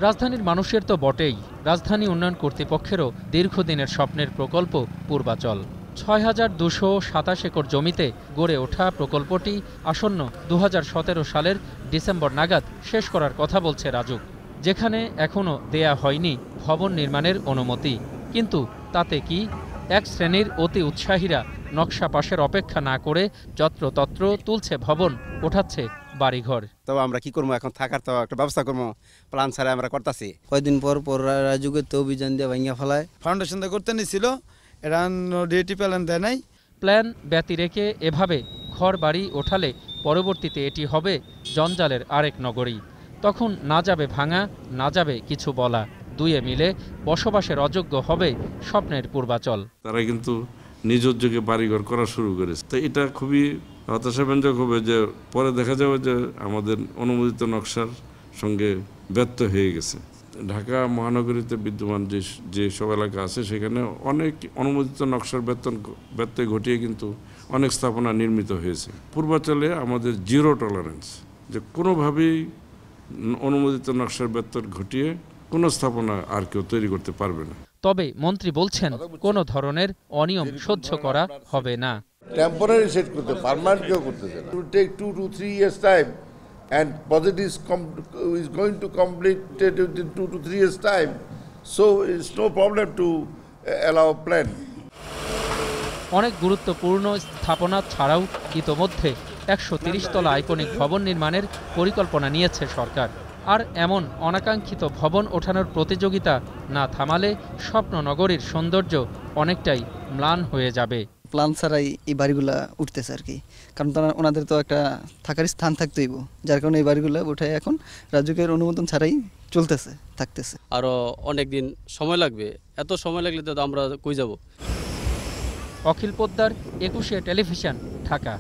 রাজধানীর মানুষের তো বটেই, রাজধানী উন্নয়ন কর্তৃপক্ষেরও দীর্ঘদিনের স্বপ্নের প্রকল্প পূর্বাচল। ৬,২২৭ একর জমিতে গড়ে ওঠা প্রকল্পটি আসন্ন ২০১৭ সালের ডিসেম্বর নাগাদ শেষ করার কথা বলছে রাজুক, যেখানে এখনও দেয়া হয়নি ভবন নির্মাণের অনুমতি। কিন্তু তাতে কি? এক শ্রেণীর অতি উৎসাহীরা নকশা পাশের অপেক্ষা না করে যত্রতত্র তুলছে ভবন, ওঠাচ্ছে বাড়িঘর। তো আমরা কি করবো, এখন থাকার তো একটা ব্যবস্থা করবো, প্ল্যান ছাড়া আমরা করতেছি। কয়দিন পর পর রাজুকের তো অভিযান দিয়ে ভাঙিয়া ফেলায়। ফাউন্ডেশন করতে নিছিল, এটা ডিএটি প্ল্যান দেয় নাই। প্ল্যান ব্যতি রেখে এভাবে ঘর বাড়ি ওঠালে পরবর্তীতে এটি হবে জঞ্জালের আরেক নগরী। তখন না যাবে ভাঙা, না যাবে কিছু বলা, দুয়ে মিলে বসবাসের অযোগ্য হবে স্বপ্নের পূর্বাচল। তারা কিন্তু নিজ উদ্যোগে বাড়িঘর করা শুরু করেছে। তো এটা খুবই হতাশাব্যঞ্জক হবে যে পরে দেখা যাবে যে আমাদের অনুমোদিত নকশার সঙ্গে ব্যর্থ হয়ে গেছে। ঢাকা মহানগরীতে বিদ্যমান যে সব এলাকা আছে সেখানে অনেক অনুমোদিত নকশার ব্যত্যয় ঘটিয়ে কিন্তু অনেক স্থাপনা নির্মিত হয়েছে। পূর্বাচলে আমাদের জিরো টলারেন্স, যে কোনোভাবেই অনুমোদিত নকশার ব্যত্যয় ঘটিয়ে কোনো স্থাপনা আর কেউ তৈরি করতে পারবে না। তবে মন্ত্রী বলছেন, কোনো ধরনের অনিয়ম সহ্য করা হবে না। টেম্পোরারি সেট করতে, পার্মানেন্ট কেউ করতেছে না। It will take 2 to 3 years time and project is going to complete it in 2 to 3 years time. So it's no problem to allow plan. অনেক গুরুত্বপূর্ণ স্থাপনা ছাড়াও ইতোমধ্যে ১৩০ তলা আইকনিক ভবন নির্মাণের পরিকল্পনা নিয়েছে সরকার। আর এমন অনাকাঙ্ক্ষিত ভবন ওঠানোর প্রতিযোগিতা না থামালে স্বপ্ননগরীর সৌন্দর্য অনেকটাই ম্লান হয়ে যাবে। প্ল্যান ছাড়াই এই বাড়িগুলা উঠতেছে আর কি, কারণ তারা ওনাদের তো একটা থাকার স্থান থাকতেইব, যার কারণে এই বাড়িগুলো উঠে এখন রাজুকের অনুমোদন ছাড়াই থাকতেছে। আরও অনেক দিন সময় লাগবে, এত সময় লাগলে তো আমরা কই যাব। অখিল পোদ্দার, ২১শে টেলিভিশন, ঢাকা।